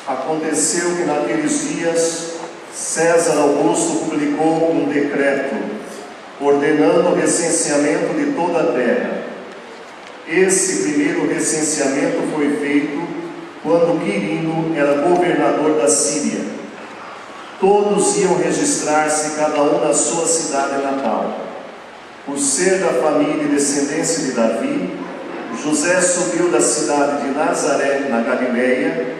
Aconteceu que naqueles dias César Augusto publicou um decreto ordenando o recenseamento de toda a terra. Esse primeiro recenseamento foi feito quando Quirino era governador da Síria. Todos iam registrar-se, cada um na sua cidade natal. Por ser da família e descendência de Davi, José subiu da cidade de Nazaré, na Galileia,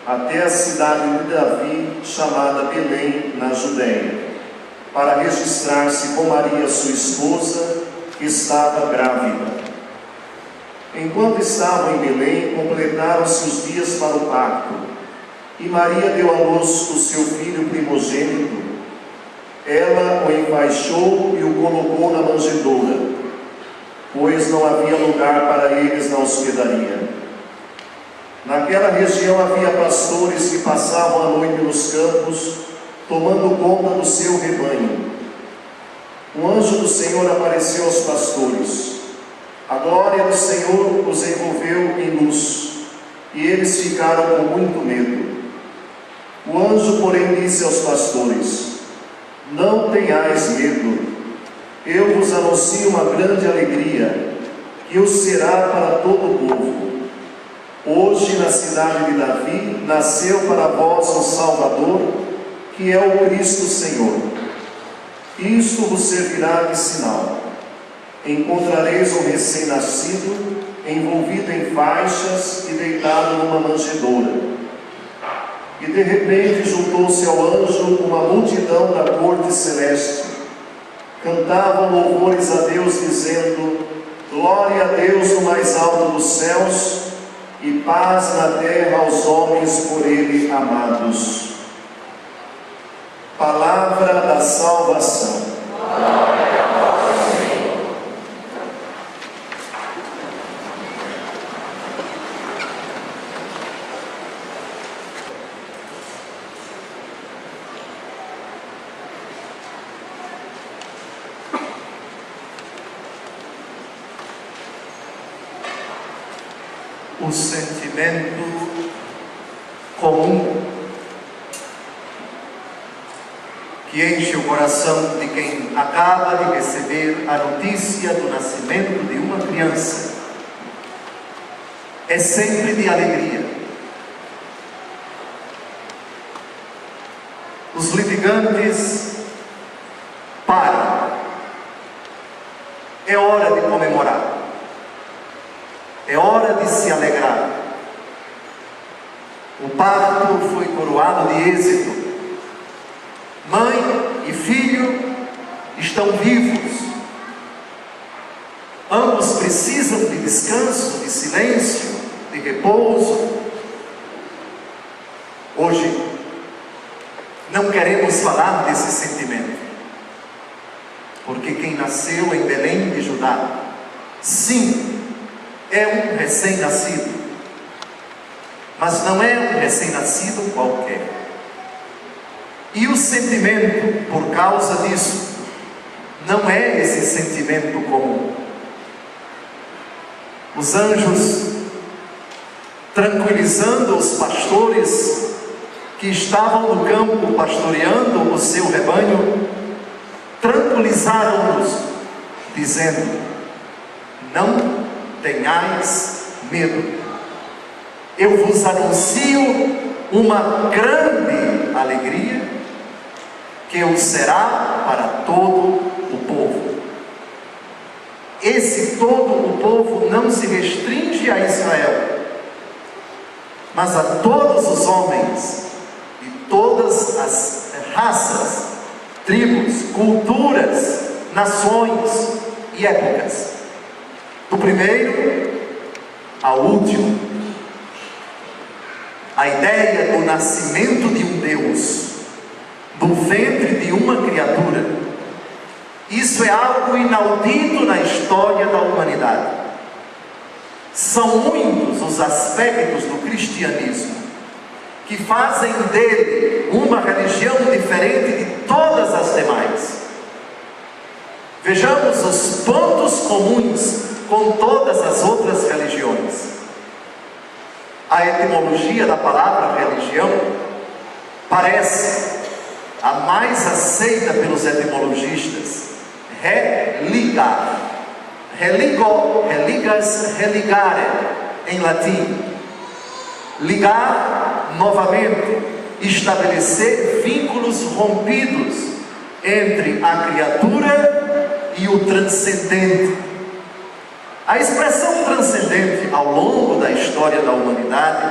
até a cidade de Davi, chamada Belém, na Judéia, para registrar-se com Maria, sua esposa, que estava grávida. Enquanto estavam em Belém, completaram-se os dias para o parto, e Maria deu à luz o seu filho primogênito. Ela o enfaixou e o colocou na manjedoura, pois não havia lugar para eles na hospedaria. Naquela região havia pastores que passavam a noite nos campos, tomando conta do seu rebanho. Um anjo do Senhor apareceu aos pastores. A glória do Senhor os envolveu em luz, e eles ficaram com muito medo. O anjo, porém, disse aos pastores: não tenhais medo, eu vos anuncio uma grande alegria, que o será para todo o povo. Hoje, na cidade de Davi, nasceu para vós um Salvador, que é o Cristo Senhor. Isto vos servirá de sinal: encontrareis um recém-nascido, envolvido em faixas e deitado numa manjedoura. E de repente juntou-se ao anjo uma multidão da corte celeste. Cantavam louvores a Deus, dizendo: glória a Deus no mais alto dos céus, e paz na terra aos homens por Ele amados. Palavra da salvação. Glória a vós, Senhor. O sentimento comum que enche o coração de quem acaba de receber a notícia do nascimento de uma criança é sempre de alegria. Os litigantes param. É hora de comemorar. É hora de se alegrar. O parto foi coroado de êxito. Mãe e filho estão vivos. Ambos precisam de descanso, de silêncio, de repouso. Hoje, não queremos falar desse sentimento, porque quem nasceu em Belém de Judá, sim, é um recém-nascido, mas não é um recém-nascido qualquer. E o sentimento, por causa disso, não é esse sentimento comum. Os anjos, tranquilizando os pastores que estavam no campo pastoreando o seu rebanho, tranquilizaram-nos, dizendo: não tenhais medo, eu vos anuncio uma grande alegria, que o será para todo o povo. Esse todo o povo não se restringe a Israel, mas a todos os homens, de todas as raças, tribos, culturas, nações e épocas, do primeiro ao último. A ideia do nascimento de um Deus do ventre de uma criatura, isso é algo inaudito na história da humanidade. São muitos os aspectos do cristianismo que fazem dele uma religião diferente de todas as demais. Vejamos os pontos comuns com todas as outras religiões. A a etimologia da palavra religião, parece a mais aceita pelos etimologistas: religar. Religo, religas, religare, em latim. Ligar novamente, estabelecer vínculos rompidos entre a criatura e o transcendente. A expressão transcendente, ao longo da história da humanidade,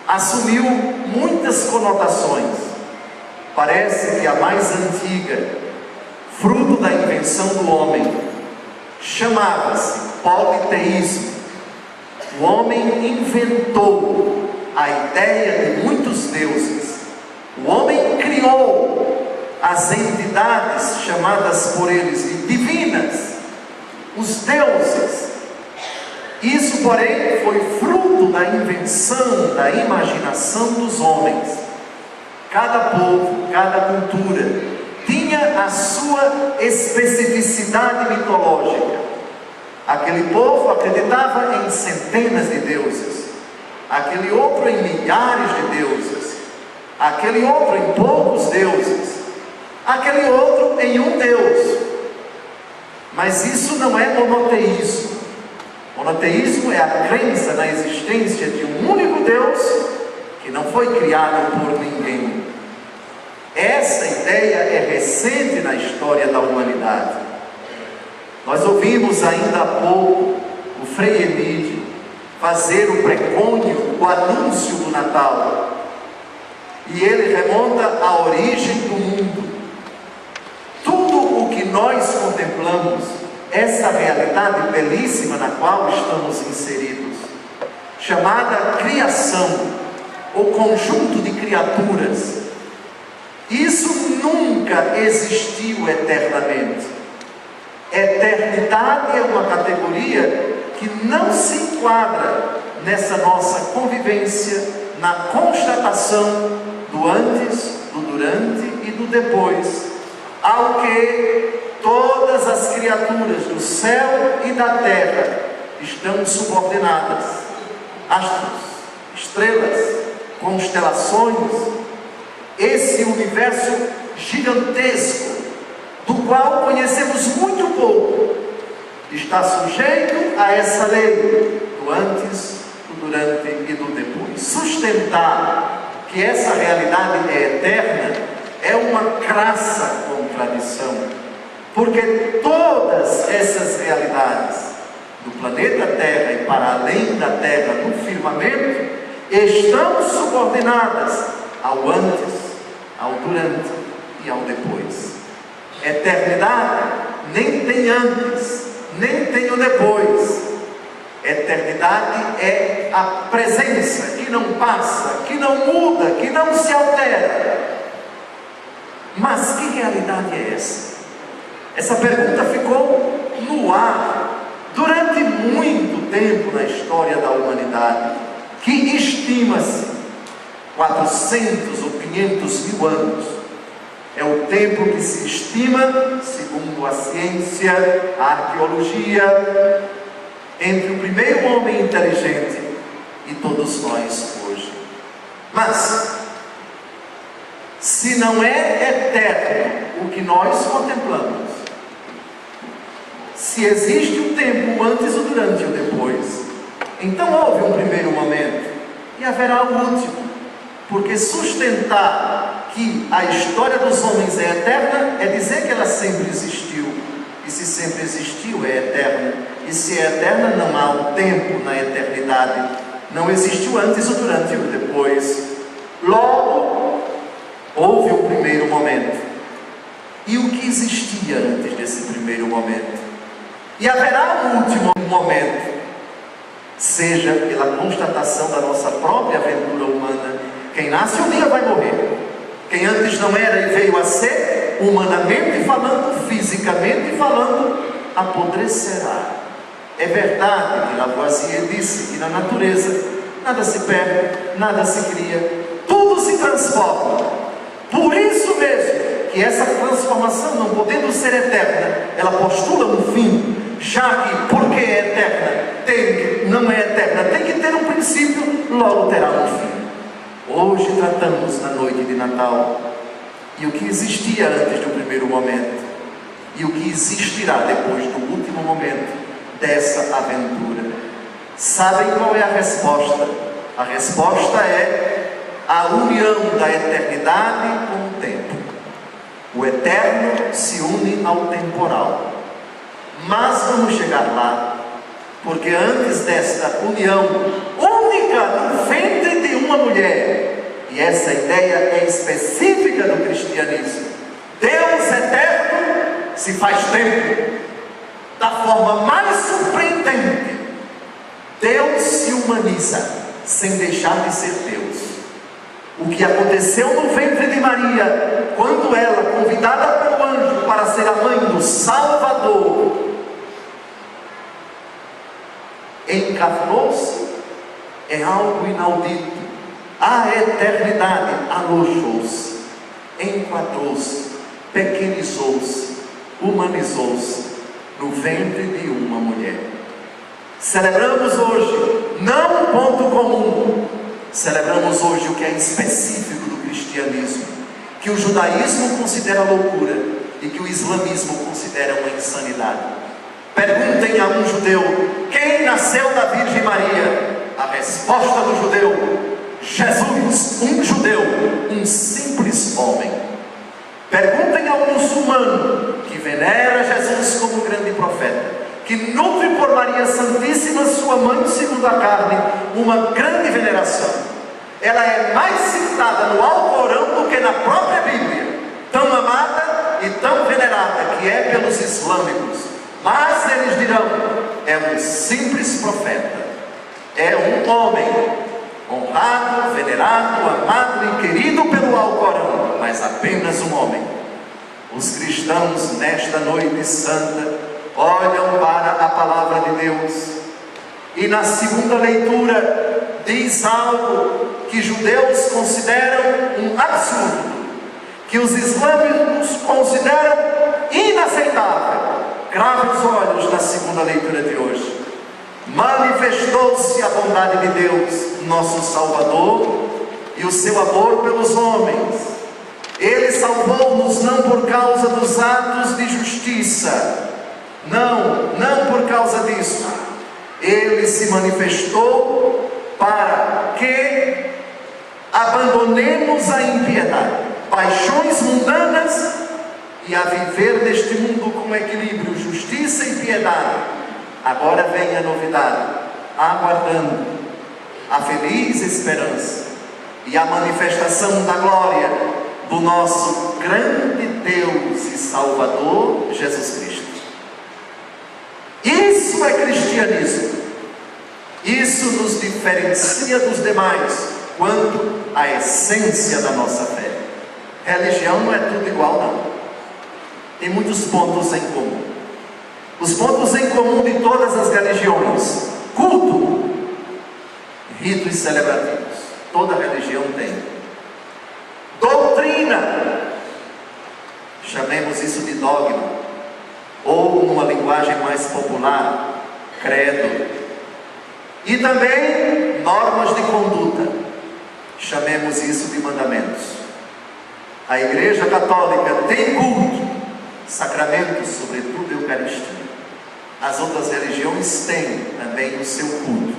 assumiu muitas conotações. Parece que a mais antiga, fruto da invenção do homem, chamava-se politeísmo. O homem inventou a ideia de muitos deuses. O homem criou as entidades chamadas por eles de divinas, os deuses. Isso, porém, foi fruto da invenção, da imaginação dos homens. Cada povo, cada cultura tinha a sua especificidade mitológica. Aquele povo acreditava em centenas de deuses, aquele outro em milhares de deuses, aquele outro em poucos deuses, aquele outro em um Deus. Mas isso não é monoteísmo. Monoteísmo é a crença na existência de um único Deus que não foi criado por ninguém. Essa ideia é recente na história da humanidade. Nós ouvimos ainda há pouco o Frei Emídio fazer o precônio, o anúncio do Natal. E ele remonta à origem do mundo. Tudo o que nós contemplamos, essa realidade belíssima na qual estamos inseridos, chamada criação, o conjunto de criaturas, isso nunca existiu eternamente. Eternidade é uma categoria que não se enquadra nessa nossa convivência, na constatação do antes, do durante e do depois, ao que todas as criaturas do céu e da terra estão subordinadas. Astros, estrelas, constelações, esse universo gigantesco, do qual conhecemos muito pouco, está sujeito a essa lei do antes, do durante e do depois. Sustentar que essa realidade é eterna é uma crassa contradição, porque todas essas realidades do planeta Terra e para além da Terra, no firmamento, estão subordinadas ao antes, ao durante e ao depois. Eternidade nem tem antes, nem tem o depois. Eternidade é a presença que não passa, que não muda, que não se altera. Mas que realidade é essa? Essa pergunta ficou no ar durante muito tempo na história da humanidade, que estima-se 400 ou 500 mil anos. É o tempo que se estima, segundo a ciência, a arqueologia, entre o primeiro homem inteligente e todos nós hoje. Mas, se não é eterno o que nós contemplamos, se existe um tempo, o antes, o durante e o depois, então houve um primeiro momento e haverá o último, porque sustentar que a história dos homens é eterna é dizer que ela sempre existiu, e se sempre existiu é eterna, e se é eterna não há um tempo na eternidade, não existe o antes, o durante e o depois. Logo, houve o primeiro momento, e o que existia antes desse primeiro momento? E haverá um último momento, seja pela constatação da nossa própria aventura humana. Quem nasce um dia vai morrer. Quem antes não era e veio a ser, humanamente falando, fisicamente falando, apodrecerá. É verdade que Lavoisier disse que na natureza nada se perde, nada se cria, tudo se transforma. Por isso mesmo que essa transformação, não podendo ser eterna, ela postula um fim, já que, porque é eterna, não é eterna, tem que ter um princípio, logo terá um fim. Hoje tratamos na noite de Natal e o que existia antes do primeiro momento e o que existirá depois do último momento dessa aventura. Sabem qual é a resposta? A resposta é a união da eternidade com o tempo. O eterno se une ao temporal. Mas vamos chegar lá, porque antes desta união única no ventre de uma mulher, e essa ideia é específica do cristianismo, Deus eterno se faz tempo, da forma mais surpreendente. Deus se humaniza sem deixar de ser Deus. O que aconteceu no ventre de Maria, quando ela, convidada pelo anjo para ser a mãe do Salvador, encarnou-se, é algo inaudito. A eternidade alojou-se, enquadrou-se, pequenizou-se, humanizou-se no ventre de uma mulher. Celebramos hoje não um ponto comum, celebramos hoje o que é específico do cristianismo, que o judaísmo considera loucura e que o islamismo considera uma insanidade. Perguntem a um judeu: quem nasceu da Virgem Maria? A resposta do judeu: Jesus, um judeu, um simples homem. Perguntem ao muçulmano que venera Jesus como grande profeta, que nutre por Maria Santíssima, sua mãe segundo a carne, uma grande veneração. Ela é mais citada no Alcorão do que na própria Bíblia, tão amada e tão venerada que é pelos islâmicos. Mas eles dirão: é um simples profeta, é um homem honrado, venerado, amado e querido pelo Alcorão, mas apenas um homem. Os cristãos nesta noite santa olham para a palavra de Deus e na segunda leitura diz algo que judeus consideram um absurdo, que os islâmicos consideram inaceitável. Grave os olhos na segunda leitura de hoje. Manifestou-se a bondade de Deus, nosso Salvador, e o seu amor pelos homens. Ele salvou-nos não por causa dos atos de justiça, não por causa disso. Ele se manifestou para que abandonemos a impiedade, paixões mundanas, e a viver neste mundo com equilíbrio, justiça e piedade. Agora vem a novidade, aguardando a feliz esperança e a manifestação da glória do nosso grande Deus e Salvador, Jesus Cristo. Isso é cristianismo. Isso nos diferencia dos demais quanto à essência da nossa fé. Religião não é tudo igual, não. Tem muitos pontos em comum. Os pontos em comum de todas as religiões: culto, ritos celebrativos. Toda religião tem. Doutrina, chamemos isso de dogma, ou numa linguagem mais popular, credo. E também normas de conduta, chamemos isso de mandamentos. A Igreja Católica tem culto, sacramentos, sobretudo Eucaristia. As outras religiões têm também o seu culto.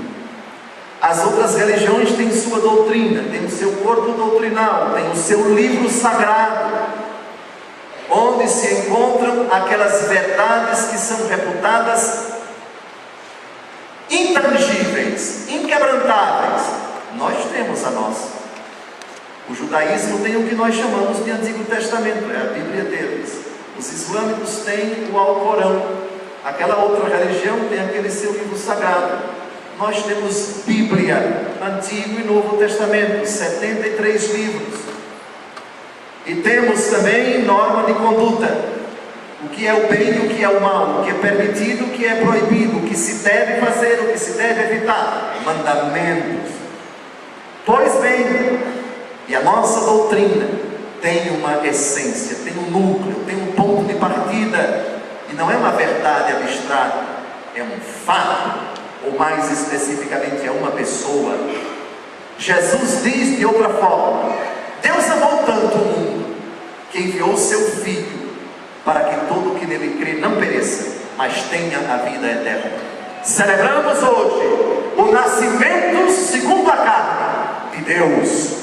As outras religiões têm sua doutrina, têm o seu corpo doutrinal, têm o seu livro sagrado, onde se encontram aquelas verdades que são reputadas intangíveis, inquebrantáveis. Nós temos a nossa. O judaísmo tem o que nós chamamos de Antigo Testamento, é a Bíblia deles. Os islâmicos têm o Alcorão. Aquela outra religião tem aquele seu livro sagrado. Nós temos Bíblia, Antigo e Novo Testamento, 73 livros. E temos também norma de conduta. O que é o bem e o que é o mal, o que é permitido, o que é proibido, o que se deve fazer, o que se deve evitar. Mandamentos. Pois bem, e a nossa doutrina tem uma essência, tem um núcleo, tem um ponto de partida, e não é uma verdade abstrata, é um fato, ou mais especificamente é uma pessoa. Jesus diz de outra forma: Deus amou tanto o mundo que enviou o seu Filho para que todo que nele crê não pereça, mas tenha a vida eterna. Celebramos hoje o nascimento segundo a carne de Deus.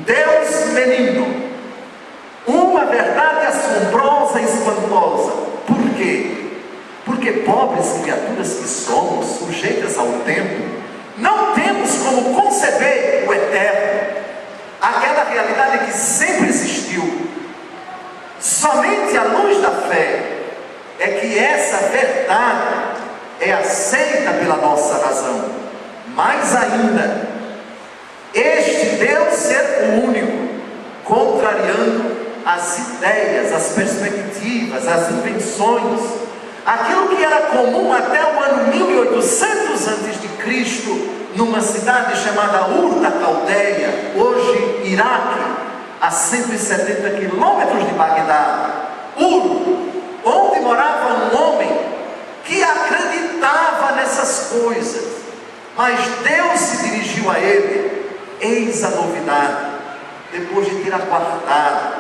Deus menino, uma verdade assombrosa e espantosa. Por quê? Porque pobres criaturas que somos, sujeitas ao tempo, não temos como conceber o eterno, aquela realidade que sempre existiu. Somente à luz da fé é que essa verdade é aceita pela nossa razão. Mais ainda, este Deus ser o único, contrariando as ideias, as perspectivas, as invenções, aquilo que era comum até o ano 1800 a.C., numa cidade chamada Ur da Caldeia, hoje Iraque, a 170 quilômetros de Bagdá. Ur, onde morava um homem que acreditava nessas coisas, mas Deus se dirigiu a ele. Eis a novidade, depois de ter aguardado,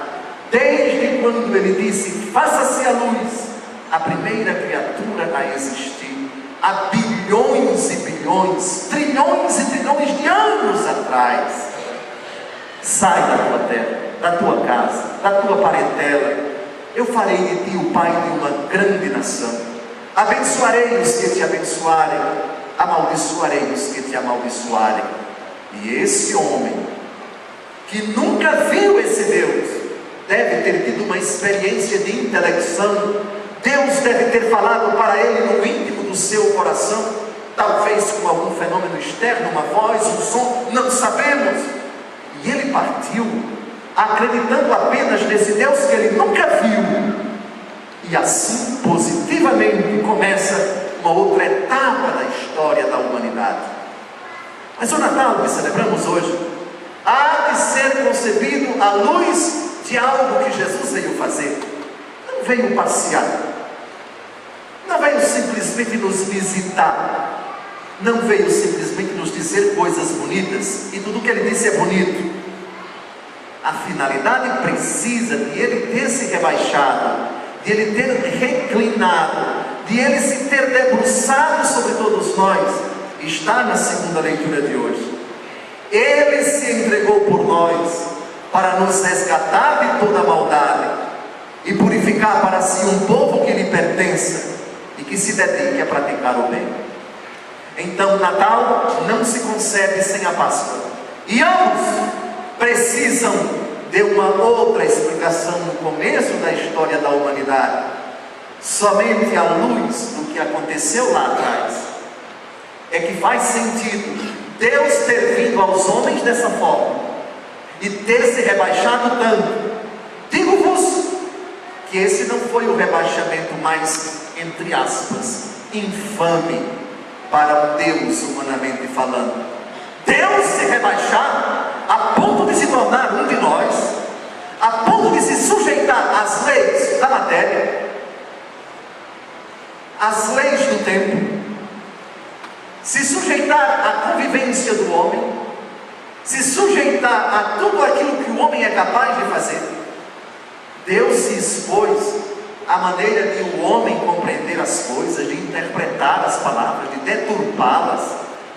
desde quando ele disse: faça-se a luz, a primeira criatura a existir, há bilhões e bilhões, trilhões e trilhões de anos atrás. Sai da tua terra, da tua casa, da tua parentela, eu farei de ti o pai de uma grande nação, abençoarei os que te abençoarem, amaldiçoarei os que te amaldiçoarem. E esse homem, que nunca viu esse Deus, deve ter tido uma experiência de intelecção. Deus deve ter falado para ele no íntimo do seu coração, talvez com algum fenômeno externo, uma voz, um som, não sabemos. E ele partiu, acreditando apenas nesse Deus que ele nunca viu. E assim, positivamente, começa uma outra etapa da história da humanidade. Mas o Natal que celebramos hoje há de ser concebido à luz de algo que Jesus veio fazer. Não veio passear, não veio simplesmente nos visitar, não veio simplesmente nos dizer coisas bonitas, e tudo que ele disse é bonito. A finalidade precisa de ele ter se rebaixado, de ele ter reclinado, de ele se ter debruçado sobre todos nós, está na segunda leitura de hoje. Ele se entregou por nós para nos resgatar de toda a maldade e purificar para si um povo que lhe pertença e que se dedique a praticar o bem. Então o Natal não se concebe sem a Páscoa, e ambos precisam de uma outra explicação no começo da história da humanidade. Somente à luz do que aconteceu lá atrás é que faz sentido Deus ter vindo aos homens dessa forma e ter se rebaixado tanto. Digo-vos que esse não foi o rebaixamento mais, entre aspas, infame para um Deus, humanamente falando. Deus se rebaixar a ponto de se tornar um de nós, a ponto de se sujeitar às leis da matéria, às leis do tempo, se sujeitar à convivência do homem, se sujeitar a tudo aquilo que o homem é capaz de fazer. Deus se expôs à maneira de o homem compreender as coisas, de interpretar as palavras, de deturpá-las.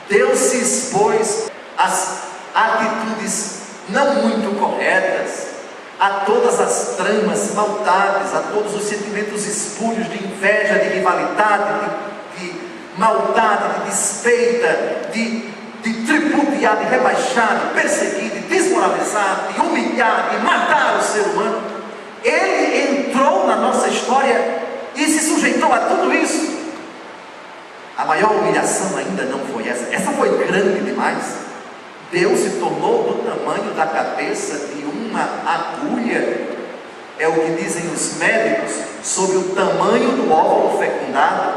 Deus se expôs às atitudes não muito corretas, a todas as tramas, maldades, a todos os sentimentos espúrios de inveja, de rivalidade, de maldade, de despeita, de tripudiar, de rebaixar, de perseguir, de desmoralizar, de humilhar, de matar o ser humano. Ele entrou na nossa história e se sujeitou a tudo isso. A maior humilhação ainda não foi essa foi grande demais. Deus se tornou do tamanho da cabeça de uma agulha. É o que dizem os médicos sobre o tamanho do óvulo fecundado,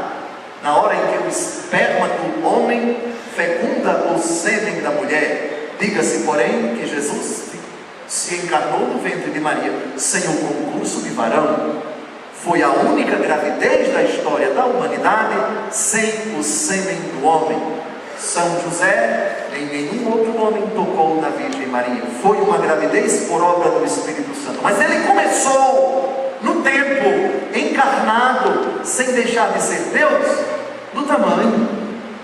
na hora em que o esperma do homem fecunda o sêmen da mulher. Diga-se, porém, que Jesus se encarnou no ventre de Maria sem o concurso de varão. Foi a única gravidez da história da humanidade sem o sêmen do homem. São José nem nenhum outro homem tocou na Virgem Maria. Foi uma gravidez por obra do Espírito Santo. Mas ele começou no tempo, encarnado, sem deixar de ser Deus, do tamanho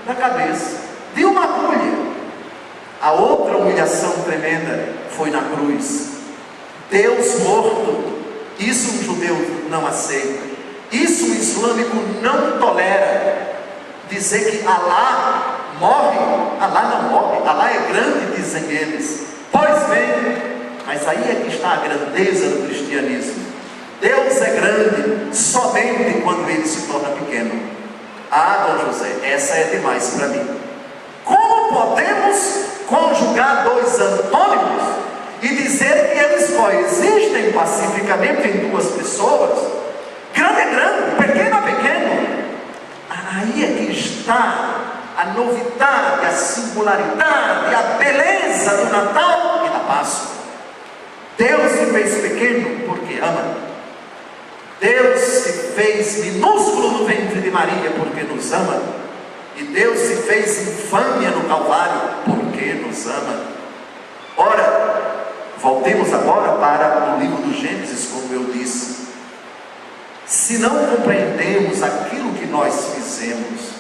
da cabeça de uma agulha. A outra humilhação tremenda foi na cruz. Deus morto. Isso um judeu não aceita. Isso o islâmico não tolera. Dizer que Alá morre, Alá não morre, Alá é grande, dizem eles. Pois bem, mas aí é que está a grandeza do cristianismo. Deus é grande somente quando ele se torna pequeno. Ah, Dom José, essa é demais para mim. Como podemos conjugar dois antônimos e dizer que eles coexistem pacificamente em duas pessoas? Grande é grande, pequeno é pequeno. Aí é que está a novidade, a singularidade, a beleza do Natal e da Páscoa. Deus se fez pequeno porque ama. Deus se fez minúsculo no ventre de Maria porque nos ama. E Deus se fez infâmia no Calvário porque nos ama. Ora, voltemos agora para o livro do Gênesis, como eu disse. Se não compreendemos aquilo que nós fizemos,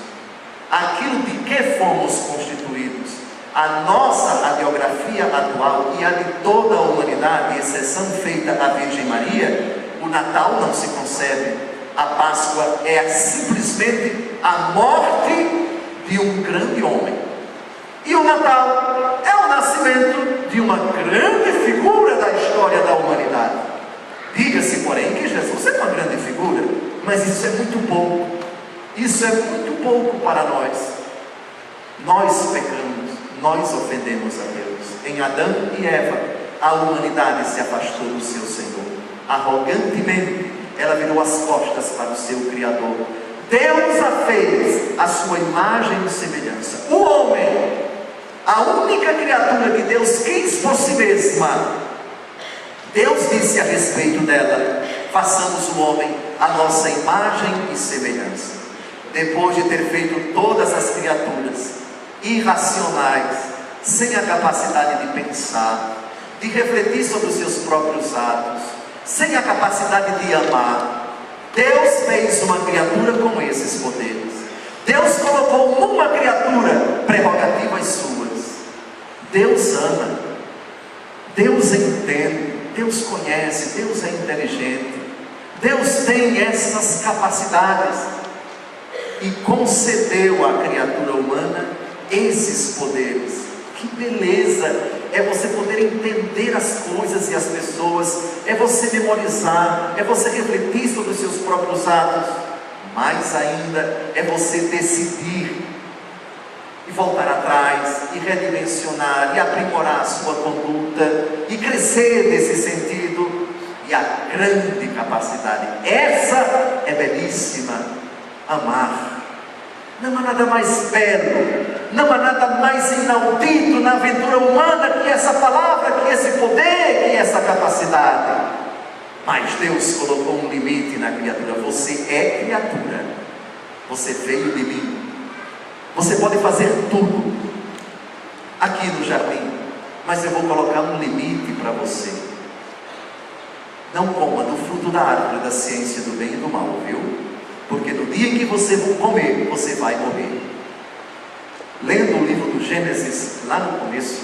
aquilo de que fomos constituídos, a nossa radiografia atual e a de toda a humanidade, exceção feita à Virgem Maria, o Natal não se concebe. A Páscoa é simplesmente a morte de um grande homem. E o Natal é o nascimento de uma grande figura da história da humanidade. Diga-se, porém, que Jesus é uma grande figura, mas isso é muito pouco. Isso é muito pouco para nós. Nós pecamos, nós ofendemos a Deus. Em Adão e Eva, a humanidade se afastou do seu Senhor. Arrogantemente, ela virou as costas para o seu Criador. Deus a fez a sua imagem e semelhança. O homem, a única criatura que Deus quis por si mesma, Deus disse a respeito dela: façamos o homem a nossa imagem e semelhança. Depois de ter feito todas as criaturas irracionais, sem a capacidade de pensar, de refletir sobre os seus próprios atos, sem a capacidade de amar, Deus fez uma criatura com esses poderes. Deus colocou numa criatura prerrogativas suas. Deus ama, Deus entende, Deus conhece, Deus é inteligente, Deus tem essas capacidades e concedeu à criatura humana esses poderes. Que beleza é você poder entender as coisas e as pessoas, é você memorizar, é você refletir sobre os seus próprios atos, mais ainda é você decidir e voltar atrás, e redimensionar, e aprimorar a sua conduta, e crescer nesse sentido. E a grande capacidade, essa é belíssima, amar. Não há nada mais belo, não há nada mais inaudito na aventura humana que essa palavra, que esse poder, que essa capacidade. Mas Deus colocou um limite na criatura. Você é criatura, você veio de mim. Você pode fazer tudo aqui no jardim, mas eu vou colocar um limite para você. Não coma do fruto da árvore da ciência do bem e do mal, viu? Porque no dia em que você for comer, você vai morrer. Lendo o livro do Gênesis, lá no começo,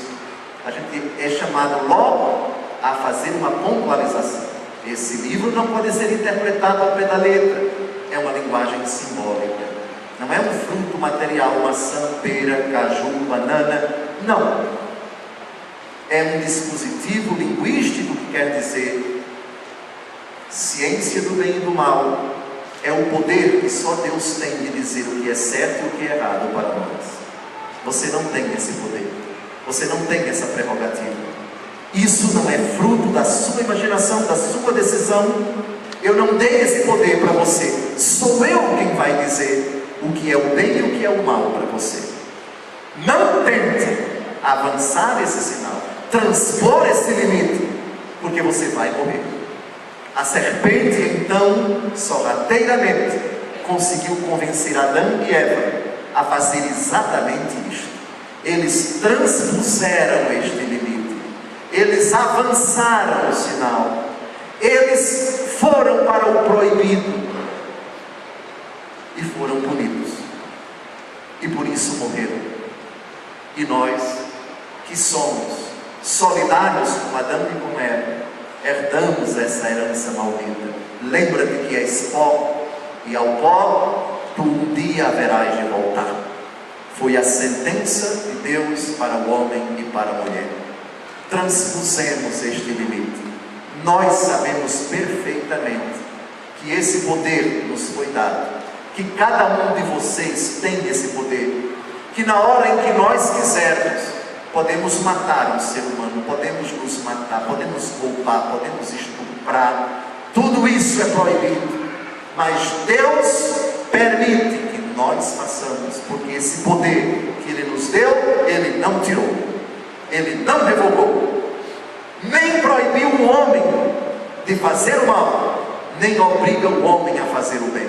a gente é chamado logo a fazer uma pontualização. Esse livro não pode ser interpretado ao pé da letra, é uma linguagem simbólica. Não é um fruto material, maçã, pera, caju, banana. Não. É um dispositivo linguístico que quer dizer ciência do bem e do mal. É o poder que só Deus tem de dizer o que é certo e o que é errado para nós. Você não tem esse poder. Você não tem essa prerrogativa. Isso não é fruto da sua imaginação, da sua decisão. Eu não dei esse poder para você. Sou eu quem vai dizer o que é o bem e o que é o mal para você. Não tente avançar esse sinal, transpor esse limite, porque você vai morrer. A serpente então, sorrateiramente, conseguiu convencer Adão e Eva a fazer exatamente isto. Eles transpuseram este limite, eles avançaram o sinal, eles foram para o proibido e foram punidos, e por isso morreram. E nós, que somos solidários com Adão e com Eva, herdamos essa herança maldita. Lembra-te que és pó, e ao pó tu um dia haverás de voltar. Foi a sentença de Deus para o homem e para a mulher. Transpusemos este limite. Nós sabemos perfeitamente que esse poder nos foi dado, que cada um de vocês tem esse poder, que na hora em que nós quisermos, podemos matar um ser humano, podemos nos matar, podemos roubar, podemos estuprar. Tudo isso é proibido, mas Deus permite que nós façamos, porque esse poder que Ele nos deu, Ele não tirou, Ele não revogou, nem proibiu o homem de fazer o mal, nem obriga o homem a fazer o bem.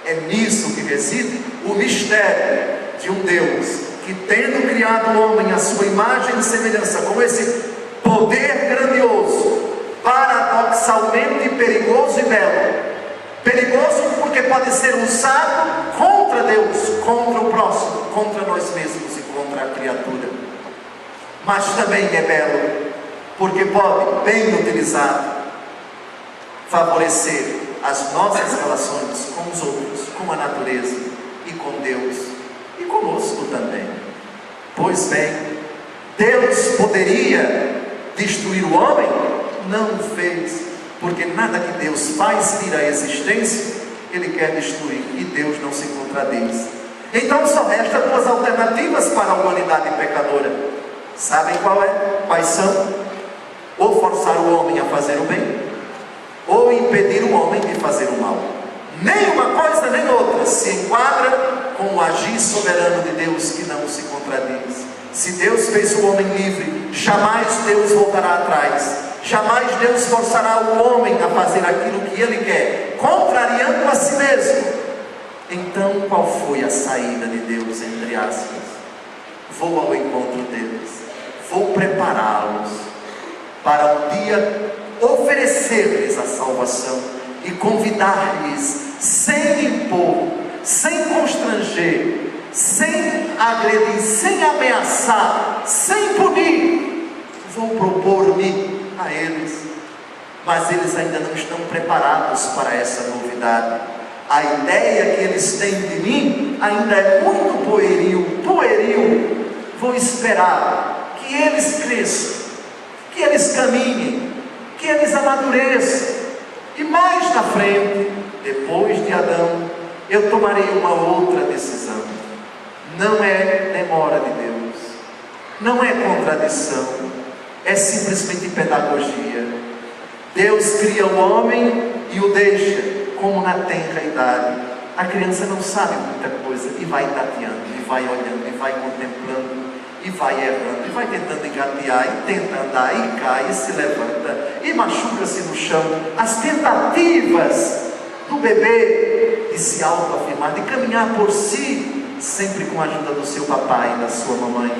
É nisso que reside o mistério de um Deus que, tendo criado o homem à sua imagem e semelhança, com esse poder grandioso, paradoxalmente perigoso e belo. Perigoso porque pode ser usado contra Deus, contra o próximo, contra nós mesmos e contra a criatura. Mas também é belo porque pode, bem utilizado, favorecer as nossas relações com os outros, com a natureza e com Deus e conosco também. Pois bem, Deus poderia destruir o homem? Não fez, porque nada que Deus faz vir à existência, Ele quer destruir, e Deus não se contradiz. Então só resta duas alternativas para a humanidade pecadora. Sabem quais são? Ou forçar o homem a fazer o bem, ou impedir o homem de fazer o mal. Nem uma coisa nem outra se enquadra com o agir soberano de Deus, que não se contradiz. Se Deus fez o homem livre, jamais Deus voltará atrás, jamais Deus forçará o homem a fazer aquilo que ele quer, contrariando a si mesmo. Então qual foi a saída de Deus, entre aspas? Vou ao encontro deles, vou prepará-los para um dia oferecer-lhes a salvação e convidar-lhes, sem impor, sem constranger, sem agredir, sem ameaçar, sem punir. Vou propor-me a eles, mas eles ainda não estão preparados para essa novidade. A ideia que eles têm de mim ainda é muito pueril. Vou esperar que eles cresçam, que eles caminhem, que eles amadureçam, e mais na frente, depois de Adão, eu tomarei uma outra decisão. Não é demora de Deus, não é contradição, é simplesmente pedagogia. Deus cria o homem e o deixa como na tenra idade. A criança não sabe muita coisa e vai tateando, e vai olhando, e vai contemplando, e vai errando, e vai tentando engatear, e tenta andar, e cai, e se levanta, e machuca-se no chão. As tentativas do bebê de se autoafirmar, de caminhar por si, sempre com a ajuda do seu papai e da sua mamãe.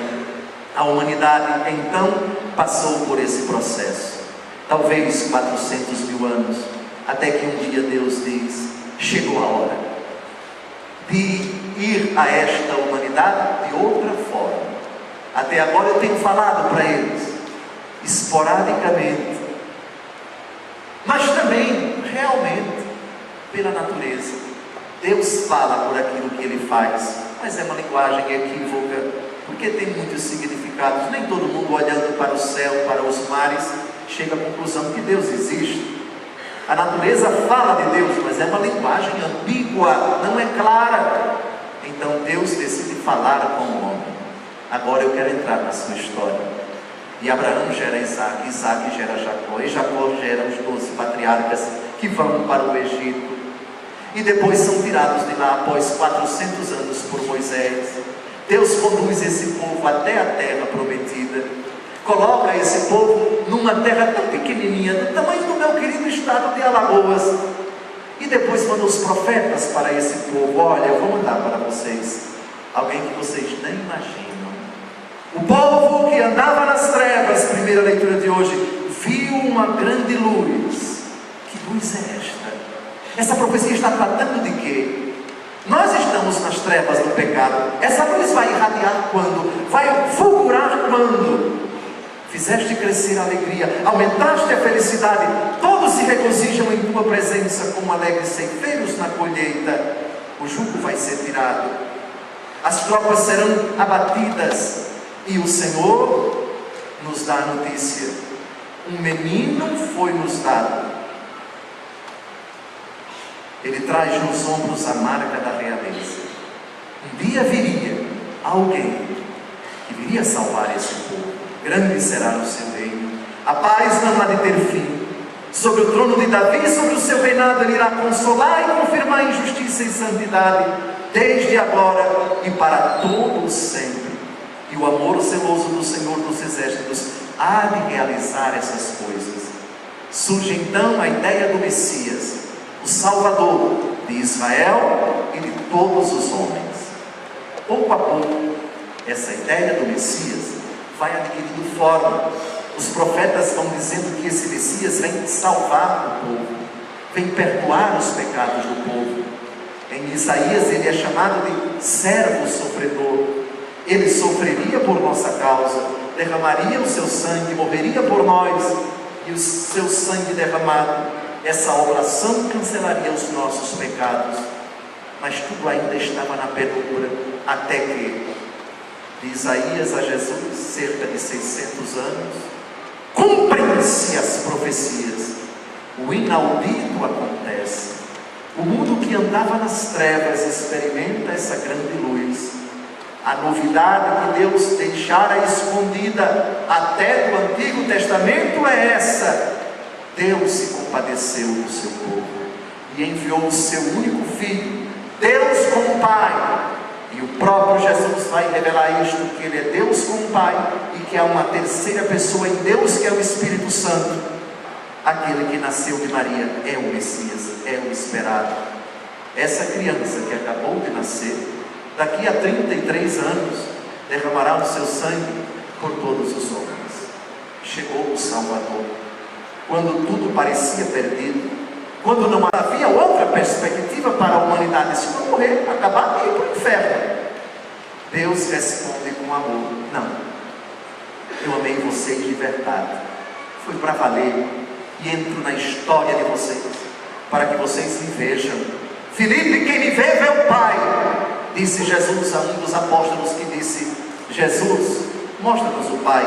A humanidade então passou por esse processo, talvez 400 mil anos, até que um dia Deus diz: chegou a hora de ir a esta humanidade de outra forma. Até agora eu tenho falado para eles esporadicamente, mas também realmente pela natureza. Deus fala por aquilo que Ele faz, mas é uma linguagem equívoca, porque tem muitos significados. Nem todo mundo, olhando para o céu, para os mares, chega à conclusão que Deus existe. A natureza fala de Deus, mas é uma linguagem ambígua, não é clara. Então Deus decide falar com o homem. Agora eu quero entrar na sua história. E Abraão gera Isaac, Isaac gera Jacó, e Jacó gera os 12 patriarcas que vão para o Egito, e depois são tirados de lá após 400 anos por Moisés. Deus conduz esse povo até a terra prometida, coloca esse povo numa terra tão pequenininha, do tamanho do meu querido estado de Alagoas, e depois manda os profetas para esse povo: olha, eu vou mandar para vocês Alguém que vocês nem imaginam. O povo que andava nas trevas, primeira leitura de hoje, viu uma grande luz. Que luz é esta? Essa profecia está tratando de quê? Nós estamos nas trevas do pecado. Essa luz vai irradiar quando? Vai fulgurar quando? Fizeste crescer a alegria, aumentaste a felicidade, todos se regozijam em tua presença como alegres ceifeiros na colheita. O jugo vai ser tirado, as tropas serão abatidas, e o Senhor nos dá a notícia: um menino foi nos dado. Ele traz nos ombros a marca da realeza. Um dia viria alguém que viria salvar esse povo. Grande será o seu reino, a paz não há de ter fim. Sobre o trono de Davi, sobre o seu reinado, ele irá consolar e confirmar em justiça e santidade, desde agora e para todo sempre. E o amor zeloso do Senhor dos Exércitos há de realizar essas coisas. Surge então a ideia do Messias, o Salvador de Israel e de todos os homens. Pouco a pouco, essa ideia do Messias vai adquirindo forma. Os profetas vão dizendo que esse Messias vem salvar o povo, vem perdoar os pecados do povo. Em Isaías ele é chamado de servo sofredor. Ele sofreria por nossa causa, derramaria o seu sangue, morreria por nós, e o seu sangue derramado, essa oblação cancelaria os nossos pecados. Mas tudo ainda estava na penumbra, até que, de Isaías a Jesus, cerca de 600 anos, cumprem-se as profecias. O inaudito acontece. O mundo que andava nas trevas experimenta essa grande luz. A novidade que Deus deixara escondida até do Antigo Testamento é essa: Deus se compadeceu do seu povo e enviou o seu único Filho, Deus como Pai. E o próprio Jesus vai revelar isto, que Ele é Deus como Pai e que há uma terceira pessoa em Deus, que é o Espírito Santo. Aquele que nasceu de Maria é o Messias, é o esperado. Essa criança que acabou de nascer, daqui a 33 anos, derramará o seu sangue por todos os homens. Chegou o Salvador, quando tudo parecia perdido, quando não havia outra perspectiva para a humanidade, se não morrer, acabar e ir para o inferno. Deus responde com amor: não, eu amei vocês de verdade, foi para valer, e entro na história de vocês, para que vocês me vejam. Filipe, quem me vê, vê o Pai, disse Jesus a um dos apóstolos, que disse: Jesus, mostra-nos o Pai,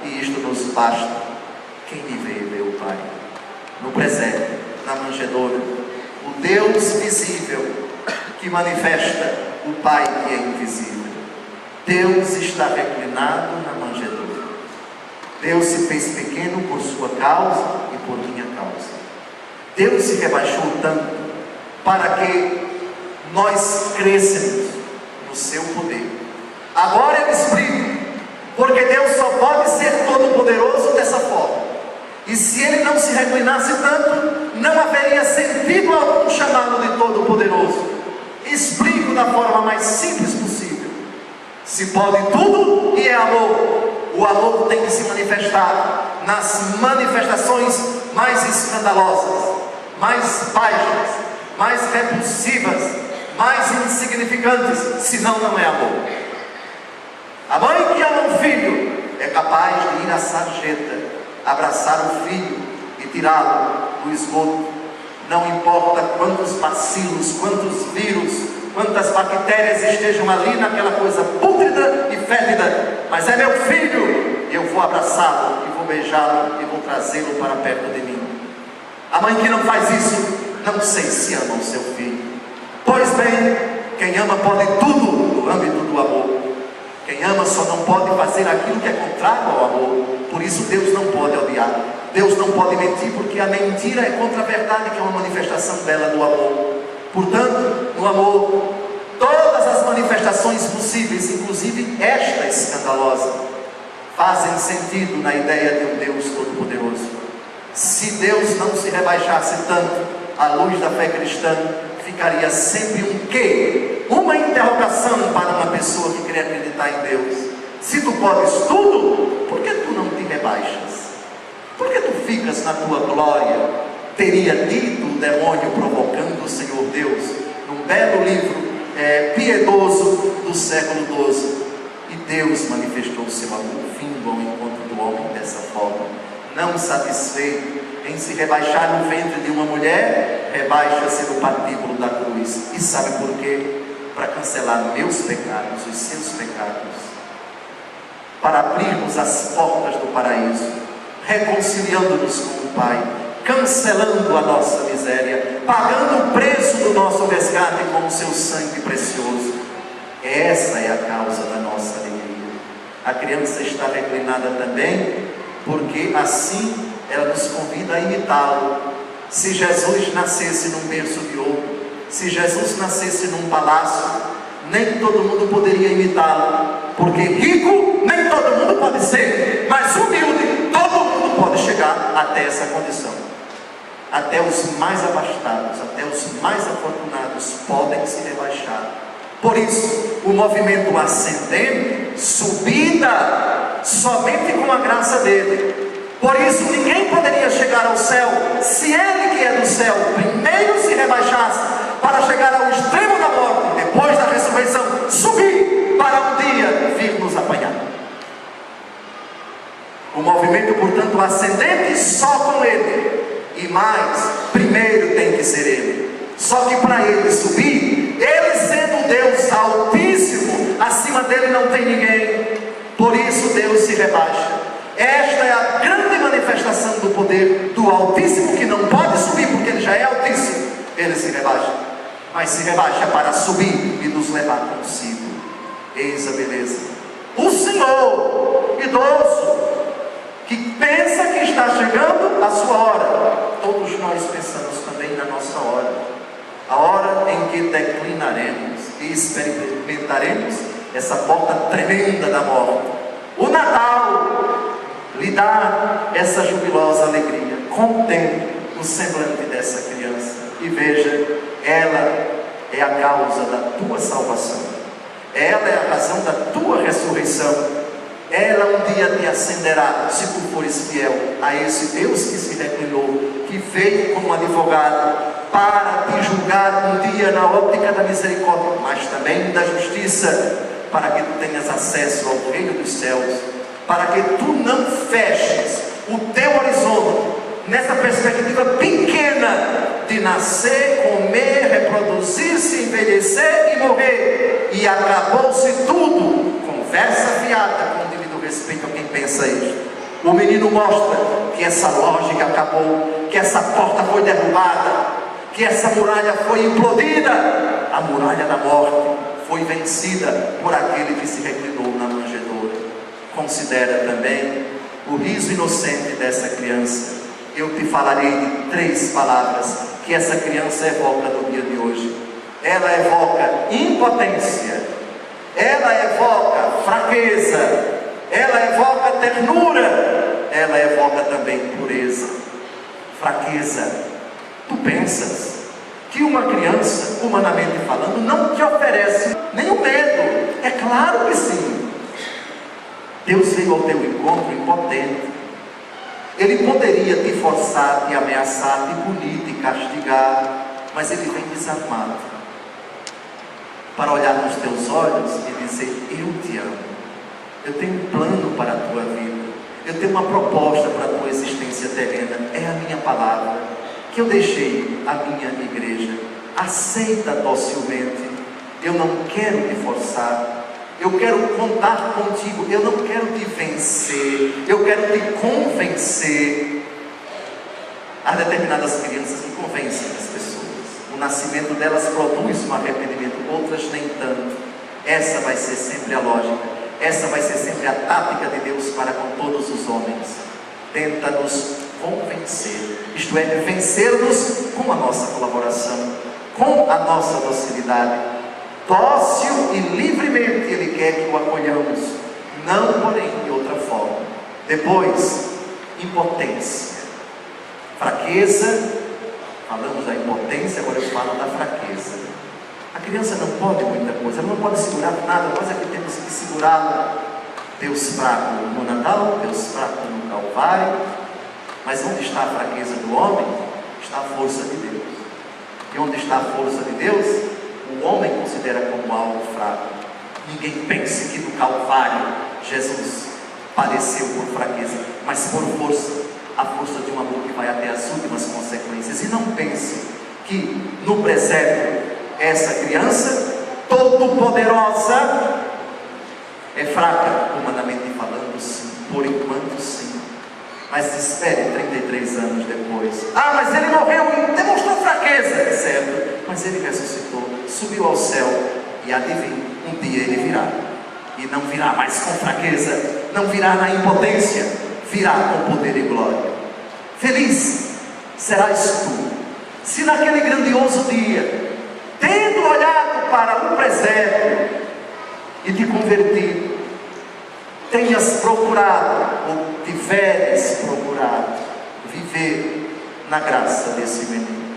e isto nos basta. Quem me vê, vê o Pai. No presépio, na manjedoura, o Deus visível que manifesta o Pai que é invisível. Deus está reclinado na manjedoura. Deus se fez pequeno por sua causa e por minha causa. Deus se rebaixou tanto para que nós crescemos no seu poder. Agora eu explico, porque Deus só pode ser todo poderoso dessa forma. E se Ele não se reclinasse tanto, não haveria sentido algum chamá-lo de todo poderoso. Explico da forma mais simples possível. Se pode tudo e é amor, o amor tem que se manifestar nas manifestações mais escandalosas, mais baixas, mais repulsivas, mais insignificantes, senão não é amor. A mãe que ama um filho é capaz de ir à sarjeta, abraçar o filho e tirá-lo do esgoto. Não importa quantos bacilos, quantos vírus, quantas bactérias estejam ali naquela coisa pútrida e fétida, mas é meu filho, e eu vou abraçá-lo, e vou beijá-lo, e vou trazê-lo para perto de mim. A mãe que não faz isso, não sei se ama o seu filho. Pois bem, quem ama pode tudo no âmbito do amor. Quem ama só não pode fazer aquilo que é contrário ao amor. Por isso Deus não pode odiar. Deus não pode mentir, porque a mentira é contra a verdade, que é uma manifestação bela do amor. Portanto, no amor, todas as manifestações possíveis, inclusive esta escandalosa, fazem sentido na ideia de um Deus todo-poderoso. Se Deus não se rebaixasse tanto, a luz da fé cristã ficaria sempre um quê uma interrogação para uma pessoa que quer acreditar em Deus: se tu podes tudo, por que tu não te rebaixas? Por que tu ficas na tua glória? Teria dito o demônio provocando o Senhor Deus, num belo livro piedoso do século XII. E Deus manifestou o seu amor, vindo ao encontro do homem dessa forma. Não satisfeito em se rebaixar no ventre de uma mulher, rebaixa-se no patíbulo da cruz. E sabe por quê? Para cancelar meus pecados, os seus pecados, para abrirmos as portas do paraíso, reconciliando-nos com o Pai, cancelando a nossa miséria, pagando o preço do nosso resgate com o seu sangue precioso. Essa é a causa da nossa alegria. A criança está reclinada também, porque assim ela nos convida a imitá-lo. Se Jesus nascesse num berço de ouro, se Jesus nascesse num palácio, nem todo mundo poderia imitá-lo, porque rico nem todo mundo pode ser, mas humilde todo mundo pode chegar até essa condição. Até os mais abastados, até os mais afortunados podem se rebaixar. Por isso, o movimento ascendente, subida, somente com a graça dele. Por isso, ninguém poderia chegar ao céu se ele, que é do céu, primeiro se rebaixasse para chegar ao extremo da morte, depois da ressurreição, subir para um dia vir nos apanhar. O movimento, portanto, ascendente só com ele. E mais, primeiro tem que ser ele. Só que para ele subir, ele sendo Deus altíssimo, acima dele não tem ninguém. Por isso Deus se rebaixa. Esta é a grande manifestação do poder do Altíssimo, que não pode subir porque ele já é altíssimo. Ele se rebaixa, mas se rebaixa para subir e nos levar consigo. Eis a beleza. O Senhor idoso, que pensa que está chegando a sua hora. Todos nós pensamos também na nossa hora, a hora em que declinaremos e experimentaremos essa porta tremenda da morte. O Natal lhe dá essa jubilosa alegria. Contemple o semblante dessa criança e veja, ela é a causa da tua salvação, ela é a razão da tua ressurreição. Ela um dia te acenderá, se tu fores fiel a esse Deus que se reclinou, que veio como advogado para te julgar um dia na óptica da misericórdia, mas também da justiça, para que tu tenhas acesso ao reino dos céus, para que tu não feches o teu horizonte nessa perspectiva pequena de nascer, comer, reproduzir-se, envelhecer e morrer, e acabou-se tudo. Conversa fiada, com devido respeito a quem pensa isso. O menino mostra que essa lógica acabou, que essa porta foi derrubada, que essa muralha foi implodida. A muralha da morte foi vencida por aquele que se reclinou na manjedoura. Considera também o riso inocente dessa criança. Eu te falarei de 3 palavras que essa criança evoca no dia de hoje. Ela evoca impotência, ela evoca fraqueza, ela evoca ternura, ela evoca também pureza. Fraqueza. Tu pensas que uma criança, humanamente falando, não te oferece nenhum medo? É claro que sim. Deus veio ao teu encontro impotente. Ele poderia te forçar, te ameaçar, te punir, te castigar, mas ele vem desarmado para olhar nos teus olhos e dizer: eu te amo, eu tenho um plano para a tua vida, eu tenho uma proposta para a tua existência terrena. É a minha palavra que eu deixei à minha igreja. Aceita docilmente. Eu não quero te forçar, eu quero contar contigo, eu não quero te vencer, eu quero te convencer. Há determinadas crianças que convencem as pessoas, o nascimento delas produz um arrependimento, outras nem tanto. Essa vai ser sempre a lógica, essa vai ser sempre a tática de Deus para com todos os homens. Tenta nos convencer, isto é, vencer-nos com a nossa colaboração, com a nossa docilidade. Dócil e livremente Ele quer que o acolhamos, não porém de outra forma. Depois, impotência, fraqueza. Falamos da impotência, agora eu falo da fraqueza. A criança não pode muita coisa, ela não pode segurar nada, nós é que temos que segurá-la. Deus fraco no Natal, Deus fraco no Calvário. Mas onde está a fraqueza do homem, está a força de Deus. E onde está a força de Deus, o homem considera como algo fraco. Ninguém pense que no Calvário Jesus padeceu por fraqueza, mas por força, a força de um amor que vai até as últimas consequências. E não pense que no presépio essa criança todo-poderosa é fraca, humanamente falando, sim, por enquanto sim. Mas espere 33 anos depois. Ah, mas ele morreu e demonstrou fraqueza, certo? Mas ele ressuscitou, subiu ao céu e adivinha, um dia ele virá. E não virá mais com fraqueza, não virá na impotência, virá com poder e glória. Feliz serás tu, se naquele grandioso dia, tendo olhado para o presépio e te convertido, tenhas procurado, ou tiveres procurado, viver na graça desse menino,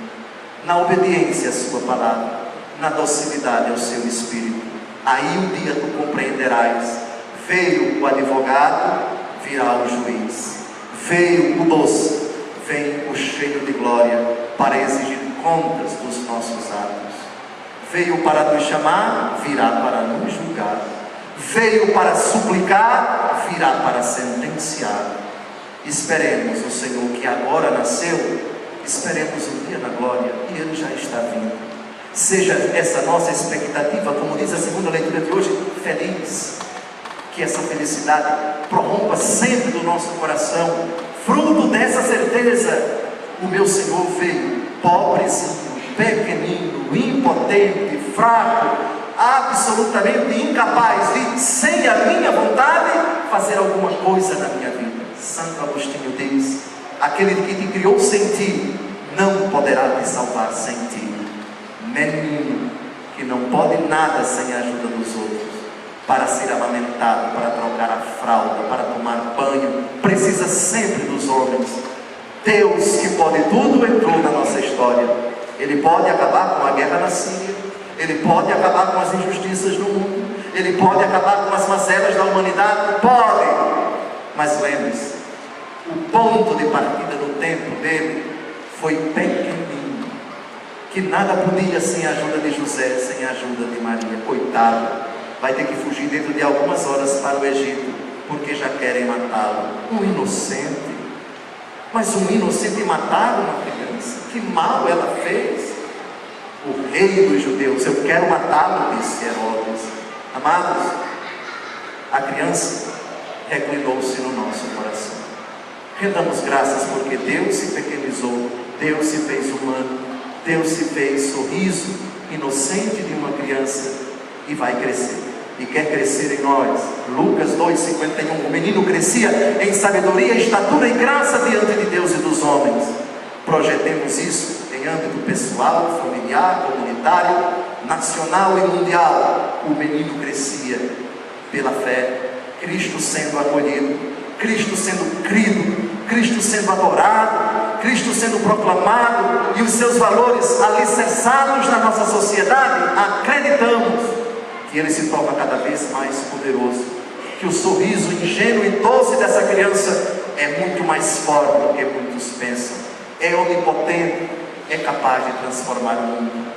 na obediência à sua palavra, na docilidade ao seu espírito. Aí um dia tu compreenderás: veio o advogado, virá o juiz. Veio o doce, vem o cheio de glória, para exigir contas dos nossos atos. Veio para nos chamar, virá para nos julgar. Veio para suplicar, virá para sentenciar. Esperemos o Senhor que agora nasceu, esperemos um dia na glória, e Ele já está vindo. Seja essa nossa expectativa, como diz a segunda leitura de hoje, feliz. Que essa felicidade prorrompa sempre do nosso coração, fruto dessa certeza: o meu Senhor veio pobrezinho, pequenino, impotente, fraco, absolutamente incapaz de, sem a minha vontade, fazer alguma coisa na minha vida. Santo Agostinho diz: aquele que te criou sem ti, não poderá te salvar sem ti. Menino que não pode nada sem a ajuda dos outros, para ser amamentado, para trocar a fralda, para tomar banho, precisa sempre dos homens. Deus, que pode tudo, entrou na nossa história. Ele pode acabar com a guerra na Síria, Ele pode acabar com as injustiças no mundo, Ele pode acabar com as mazelas da humanidade, pode. Mas lembre-se, o ponto de partida do tempo dele foi pequenino, que nada podia sem a ajuda de José, sem a ajuda de Maria. Coitado, vai ter que fugir dentro de algumas horas para o Egito, porque já querem matá-lo. Um inocente, mas um inocente mataram uma criança. Que mal ela fez? O rei dos judeus: eu quero matá-lo, disse Herodes. Amados, a criança reclinou-se no nosso coração. Rendamos graças porque Deus se pequenizou, Deus se fez humano, Deus se fez sorriso inocente de uma criança e vai crescer, e quer crescer em nós. Lucas 2,51: o menino crescia em sabedoria, estatura e graça diante de Deus e dos homens. Projetemos isso em âmbito pessoal, familiar, comunitário, nacional e mundial. O menino crescia pela fé, Cristo sendo acolhido, Cristo sendo crido, Cristo sendo adorado, Cristo sendo proclamado, e os seus valores alicerçados na nossa sociedade. Acreditamos que ele se torna cada vez mais poderoso, que o sorriso ingênuo e doce dessa criança é muito mais forte do que muitos pensam, é onipotente, é capaz de transformar o mundo.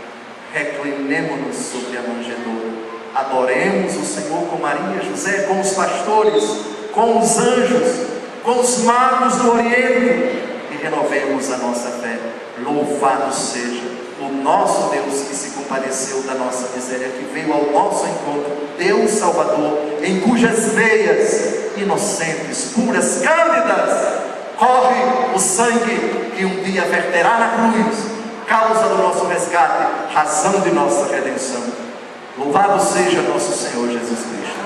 Reclinemo-nos sobre a manjedoura, adoremos o Senhor com Maria, José, com os pastores, com os anjos, com os magos do Oriente, e renovemos a nossa fé. Louvado seja o nosso Deus, que se compadeceu da nossa miséria, que veio ao nosso encontro, Deus Salvador, em cujas veias inocentes, puras, cândidas, corre o sangue que um dia verterá na cruz, causa do nosso resgate, razão de nossa redenção. Louvado seja nosso Senhor Jesus Cristo.